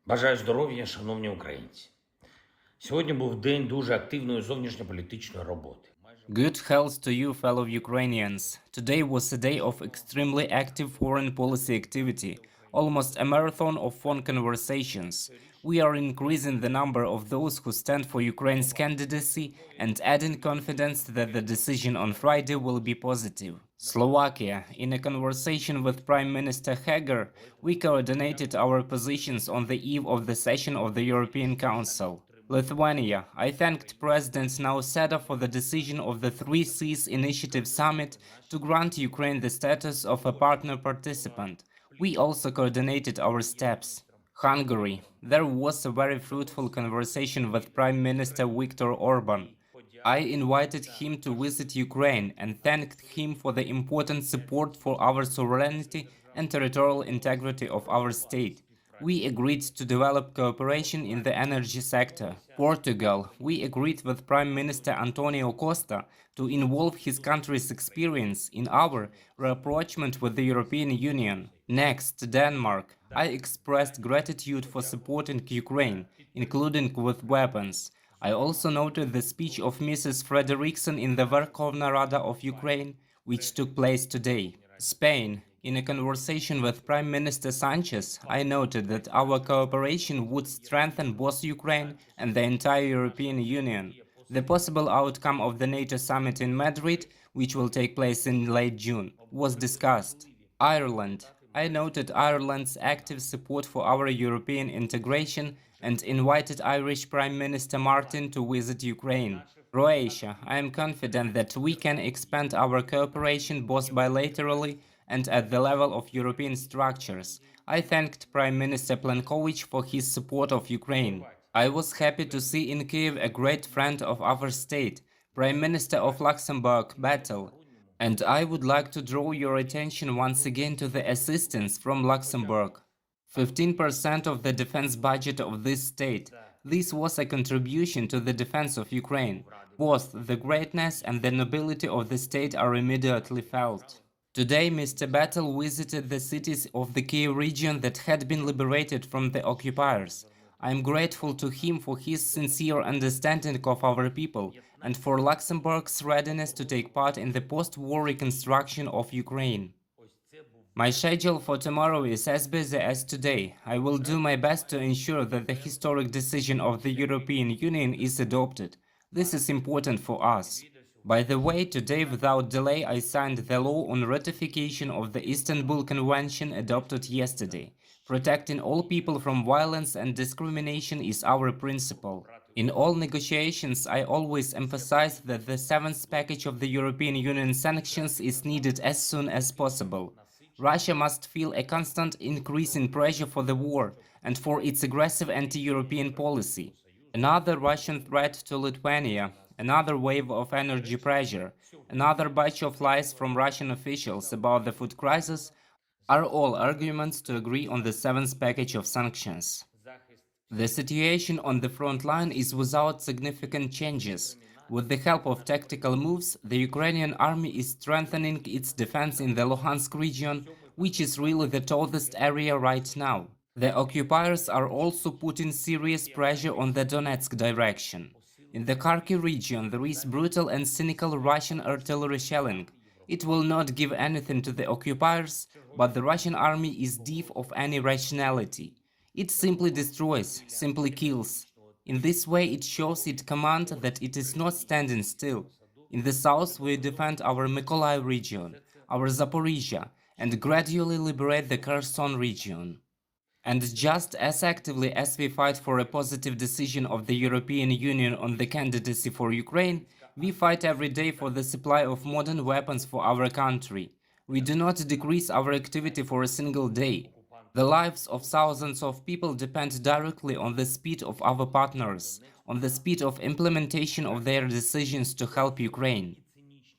Бажаю здоров'я, шановні українці. Сьогодні був день дуже активної зовнішньополітичної роботи. Good health to you, fellow Ukrainians. Today was a day of extremely active foreign policy activity, almost a marathon of phone conversations. We are increasing the number of those who stand for Ukraine's candidacy and adding confidence that the decision on Friday will be positive. Slovakia. In a conversation with Prime Minister Heger, we coordinated our positions on the eve of the session of the European Council. Lithuania. I thanked President Nauseda for the decision of the Three Seas Initiative Summit to grant Ukraine the status of a partner participant. We also coordinated our steps. Hungary. There was a very fruitful conversation with Prime Minister Viktor Orban. I invited him to visit Ukraine and thanked him for the important support for our sovereignty and territorial integrity of our state. We agreed to develop cooperation in the energy sector. Portugal. We agreed with Prime Minister Antonio Costa to involve his country's experience in our rapprochement with the European Union. Next, Denmark. I expressed gratitude for supporting Ukraine, including with weapons. I also noted the speech of Mrs. Frederiksen in the Verkhovna Rada of Ukraine, which took place today. Spain. In a conversation with Prime Minister Sanchez, I noted that our cooperation would strengthen both Ukraine and the entire European Union. The possible outcome of the NATO summit in Madrid, which will take place in late June, was discussed. Ireland. I noted Ireland's active support for our European integration and invited Irish Prime Minister Martin to visit Ukraine. Croatia. I am confident that we can expand our cooperation both bilaterally and at the level of European structures. I thanked Prime Minister Plenković for his support of Ukraine. I was happy to see in Kiev a great friend of our state, Prime Minister of Luxembourg, Bettel. And I would like to draw your attention once again to the assistance from Luxembourg. 15% of the defense budget of this state. This was a contribution to the defense of Ukraine. Both the greatness and the nobility of the state are immediately felt. Today, Mr. Bettel visited the cities of the Kiev region that had been liberated from the occupiers. I am grateful to him for his sincere understanding of our people and for Luxembourg's readiness to take part in the post-war reconstruction of Ukraine. My schedule for tomorrow is as busy as today. I will do my best to ensure that the historic decision of the European Union is adopted. This is important for us. By the way, today without delay I signed the law on ratification of the Istanbul Convention adopted yesterday. Protecting all people from violence and discrimination is our principle. In all negotiations, I always emphasize that the seventh package of the European Union sanctions is needed as soon as possible. Russia must feel a constant increase in pressure for the war and for its aggressive anti-European policy. Another Russian threat to Lithuania, another wave of energy pressure, another batch of lies from Russian officials about the food crisis are all arguments to agree on the seventh package of sanctions. The situation on the front line is without significant changes. With the help of tactical moves, the Ukrainian army is strengthening its defense in the Luhansk region, which is really the tallest area right now. The occupiers are also putting serious pressure on the Donetsk direction. In the Kharkiv region, there is brutal and cynical Russian artillery shelling. It will not give anything to the occupiers, but the Russian army is deaf of any rationality. It simply destroys, simply kills. In this way, it shows its command that it is not standing still. In the south, we defend our Mykolaiv region, our Zaporizhia, and gradually liberate the Kherson region. And just as actively as we fight for a positive decision of the European Union on the candidacy for Ukraine, we fight every day for the supply of modern weapons for our country. We do not decrease our activity for a single day. The lives of thousands of people depend directly on the speed of our partners, on the speed of implementation of their decisions to help Ukraine.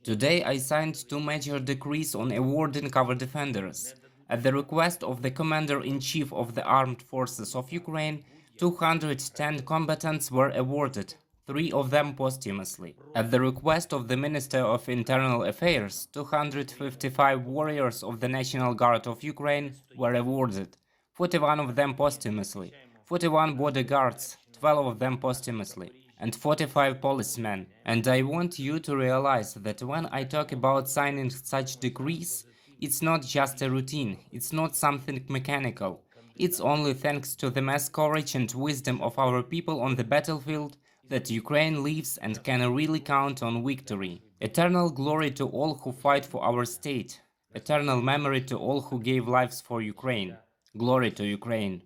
Today I signed two major decrees on awarding our defenders. At the request of the Commander-in-Chief of the Armed Forces of Ukraine, 210 combatants were awarded, 3 of them posthumously. At the request of the Minister of Internal Affairs, 255 warriors of the National Guard of Ukraine were awarded, 41 of them posthumously. 41 bodyguards, 12 of them posthumously, and 45 policemen. And I want you to realize that when I talk about signing such decrees, it's not just a routine, it's not something mechanical. It's only thanks to the mass courage and wisdom of our people on the battlefield that Ukraine lives and can really count on victory. Eternal glory to all who fight for our state. Eternal memory to all who gave lives for Ukraine. Glory to Ukraine.